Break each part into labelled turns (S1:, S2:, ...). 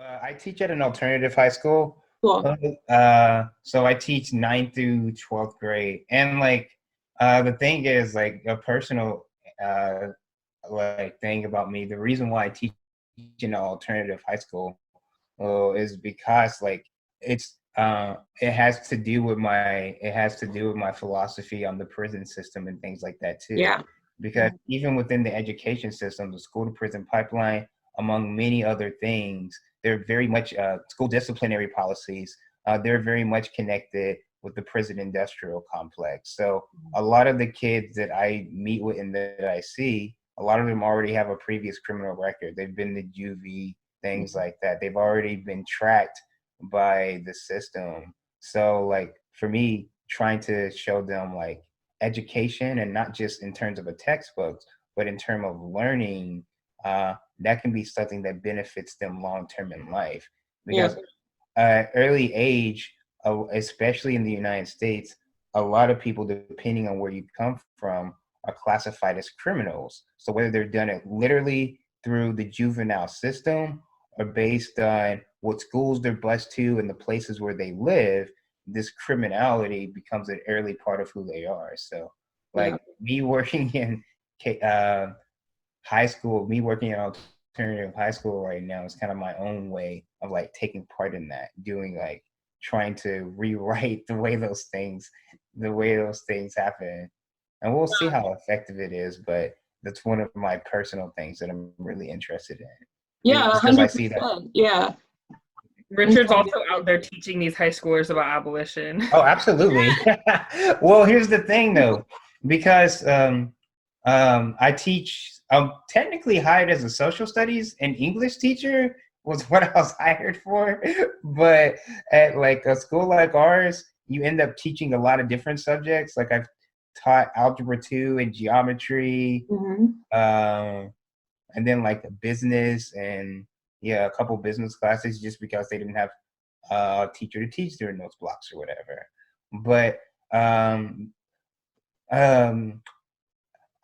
S1: I teach at an alternative high school.
S2: Cool.
S1: So I teach ninth through 12th grade. And the thing is like a personal uh thing about me. The reason why I teach in an alternative high school is because it has to do with my philosophy on the prison system and things like that too.
S2: Yeah.
S1: Because even within the education system, the school to prison pipeline, among many other things, they're very much school disciplinary policies. They're very much connected with the prison industrial complex. So a lot of the kids that I meet with and that I see, a lot of them already have a previous criminal record. They've been to juvie, things like that. They've already been tracked by the system. So like for me, trying to show them like education and not just in terms of a textbook, but in terms of learning, that can be something that benefits them long term in life.
S2: Yeah.
S1: Because early age, especially in the United States, a lot of people, depending on where you come from, are classified as criminals. So whether they're done it literally through the juvenile system or based on what schools they're bused to and the places where they live, this criminality becomes an early part of who they are. So,
S2: Yeah.
S1: like me working in uh, high school, me working in alternative high school right now is kind of my own way of like taking part in that, doing like trying to rewrite the way those things happen. And we'll see how effective it is, but that's one of my personal things that I'm really interested in.
S2: Yeah,
S1: Just because I see that.
S2: 100%. Yeah.
S3: Richard's also out there teaching these high schoolers about abolition.
S1: Oh, absolutely. Well, here's the thing though, because I teach, I'm technically hired as a social studies and English teacher was what I was hired for. But at like a school like ours, you end up teaching a lot of different subjects. Like I've taught algebra 2 and geometry, and then like business and yeah, a couple business classes just because they didn't have a teacher to teach during those blocks or whatever. But um,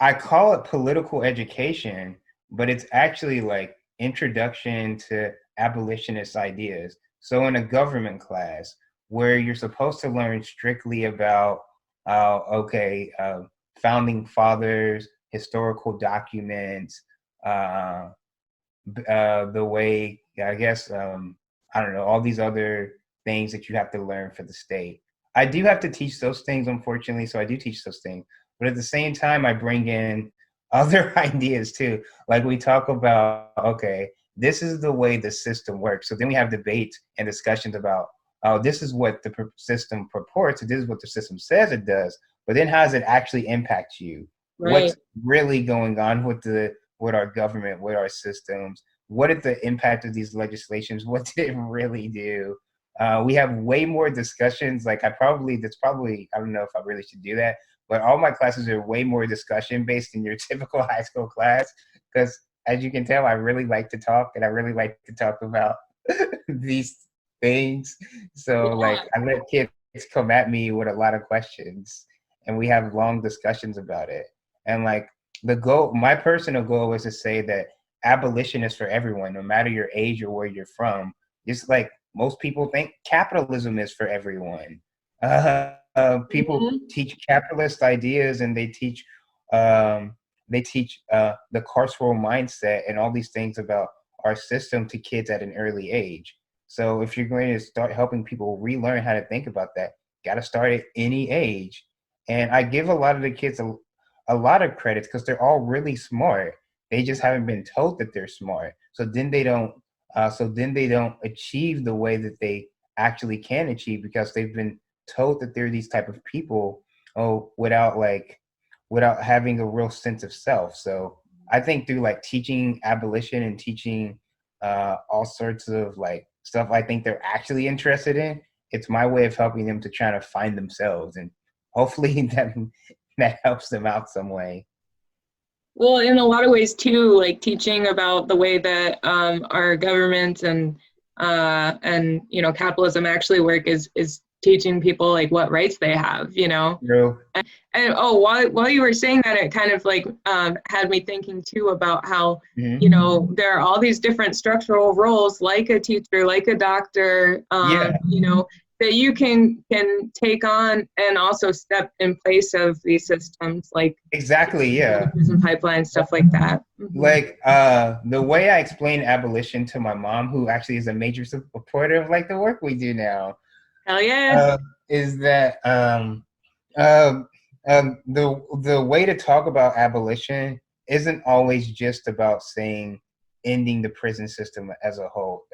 S1: I call it political education, but it's actually like introduction to abolitionist ideas. So in a government class where you're supposed to learn strictly about, founding fathers, historical documents, uh, the way, I guess, I don't know, all these other things that you have to learn for the state. I do have to teach those things, unfortunately, so I do teach those things. But at the same time, I bring in other ideas too. Like we talk about, okay, this is the way the system works. So then we have debates and discussions about, oh, this is what the system purports, and this is what the system says it does. But then how does it actually impact you?
S2: Right.
S1: What's really going on with our government, with our systems? What is the impact of these legislations? What did it really do? We have way more discussions. Like I don't know if I really should do that, but all my classes are way more discussion based than your typical high school class. Because as you can tell, I really like to talk and I really like to talk about these things. So like I let kids come at me with a lot of questions and we have long discussions about it. And like my personal goal is to say that abolition is for everyone, no matter your age or where you're from. Just like most people think capitalism is for everyone. People teach capitalist ideas and they teach the carceral mindset and all these things about our system to kids at an early age. So if you're going to start helping people relearn how to think about that, got to start at any age. And I give a lot of the kids a lot of credits because they're all really smart. They just haven't been told that they're smart. So then they don't achieve the way that they actually can achieve because they've been told that they're these type of people without having a real sense of self. So I think through like teaching abolition and teaching all sorts of like stuff I think they're actually interested in, it's my way of helping them to try to find themselves, and hopefully that helps them out some way.
S2: Well, in a lot of ways too, like teaching about the way that our government and capitalism actually work is teaching people like what rights they have, you know.
S1: True.
S2: And oh, while you were saying that, it kind of like had me thinking too about how,
S1: Mhm.
S2: you know, there are all these different structural roles, like a teacher, like a doctor,
S1: Yeah.
S2: you know, that you can take on and also step in place of these systems, like
S1: Exactly. Yeah.
S2: prison pipeline, stuff like that.
S1: Like the way I explain abolition to my mom, who actually is a major supporter of like the work we do now,
S2: Hell yeah.
S1: is that the way to talk about abolition isn't always just about saying ending the prison system as a whole,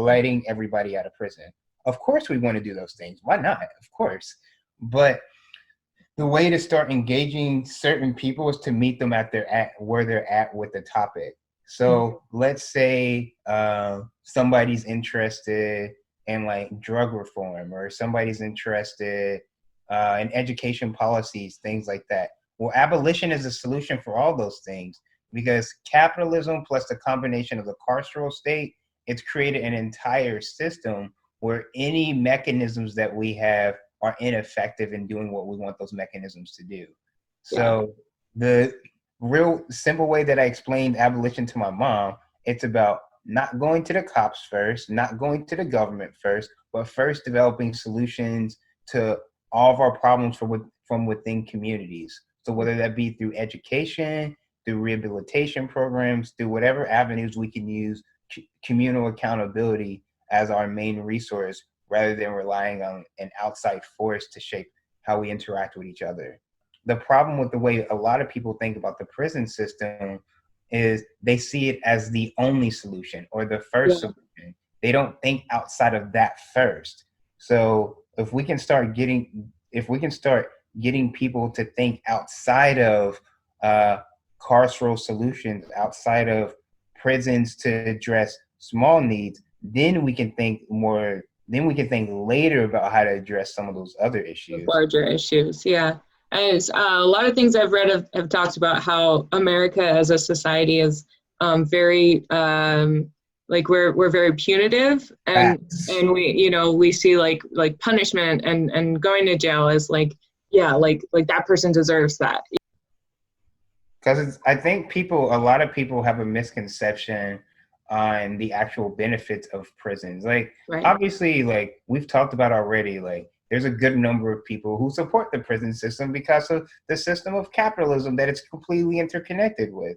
S1: letting everybody out of prison. Of course, we want to do those things. Why not? Of course, but the way to start engaging certain people is to meet them where they're at with the topic. So let's say somebody's interested in like drug reform, or somebody's interested in education policies, things like that. Well, abolition is a solution for all those things, because capitalism plus the combination of the carceral state, it's created an entire system where any mechanisms that we have are ineffective in doing what we want those mechanisms to do. So the real simple way that I explained abolition to my mom, it's about not going to the cops first, not going to the government first, but first developing solutions to all of our problems from within communities. So whether that be through education, through rehabilitation programs, through whatever avenues we can use communal accountability as our main resource, rather than relying on an outside force to shape how we interact with each other. The problem with the way a lot of people think about the prison system is they see it as the only solution or the first solution. They don't think outside of that first. So if we can start getting people to think outside of carceral solutions, outside of prisons to address small needs, then we can think later about how to address some of those other issues.
S2: Larger issues, yeah. And a lot of things I've read have talked about how America as a society is very like we're very punitive, and we see like punishment and going to jail as like that person deserves that.
S1: Because I think a lot of people have a misconception on the actual benefits of prisons. Like, obviously, like we've talked about already, like there's a good number of people who support the prison system because of the system of capitalism that it's completely interconnected with.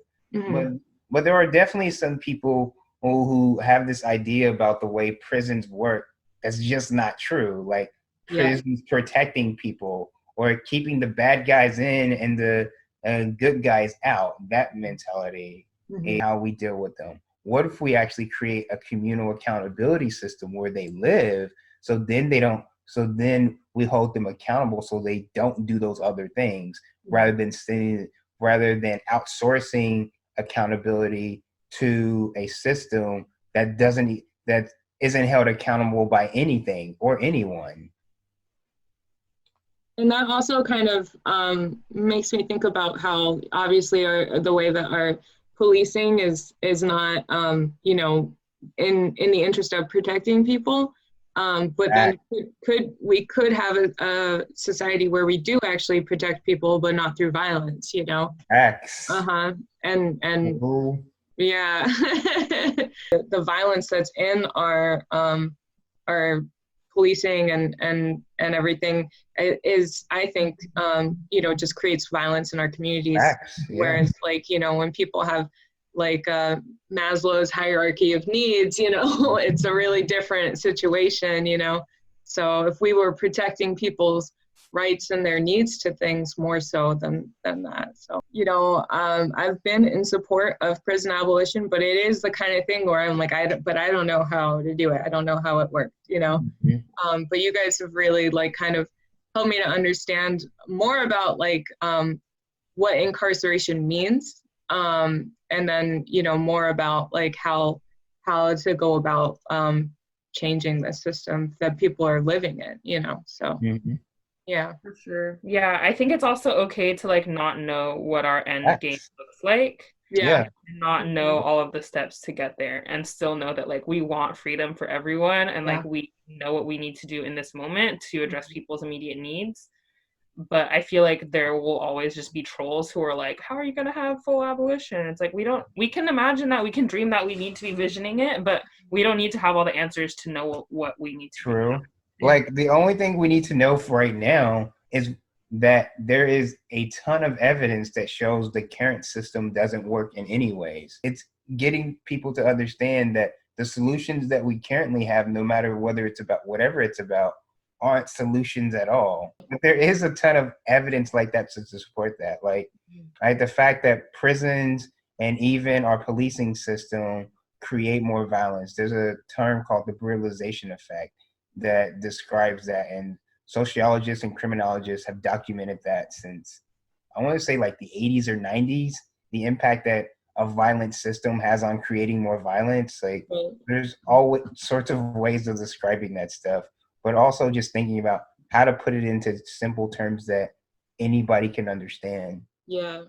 S1: But there are definitely some people who have this idea about the way prisons work that's just not true. Like prisons protecting people or keeping the bad guys in and the good guys out. That mentality is how we deal with them. What if we actually create a communal accountability system where they live, so then we hold them accountable so they don't do those other things, rather than outsourcing accountability to a system that isn't held accountable by anything or anyone.
S2: And that also kind of makes me think about how obviously the way that our policing is not in the interest of protecting people, but then we could have a society where we do actually protect people, but not through violence, and yeah. The violence that's in our policing and everything is, I think, just creates violence in our communities. Whereas, like, when people have like Maslow's hierarchy of needs, it's a really different situation, So if we were protecting people's rights and their needs to things more so than that. So, I've been in support of prison abolition, but it is the kind of thing where I'm like, I don't know how to do it. I don't know how it works, But you guys have really like kind of helped me to understand more about like what incarceration means. And then, more about like how to go about changing the system that people are living in, so. Yeah,
S3: for sure. Yeah, I think it's also okay to like not know what our end game looks like.
S2: Yeah.
S3: Not know all of the steps to get there, and still know that like we want freedom for everyone, and like we know what we need to do in this moment to address people's immediate needs. But I feel like there will always just be trolls who are like, how are you going to have full abolition? It's like, we can imagine that, we can dream that, we need to be visioning it, but we don't need to have all the answers to know what we need to do.
S1: True. Like, the only thing we need to know for right now is that there is a ton of evidence that shows the current system doesn't work in any ways. It's getting people to understand that the solutions that we currently have, no matter whether it's about whatever it's about, aren't solutions at all. But there is a ton of evidence like that to support that. Like, right, the fact that prisons and even our policing system create more violence. There's a term called the brutalization effect that describes that, and sociologists and criminologists have documented that since, I want to say, like the 80s or 90s, the impact that a violent system has on creating more violence. Like, there's all sorts of ways of describing that stuff, but also just thinking about how to put it into simple terms that anybody can understand.
S2: Yeah.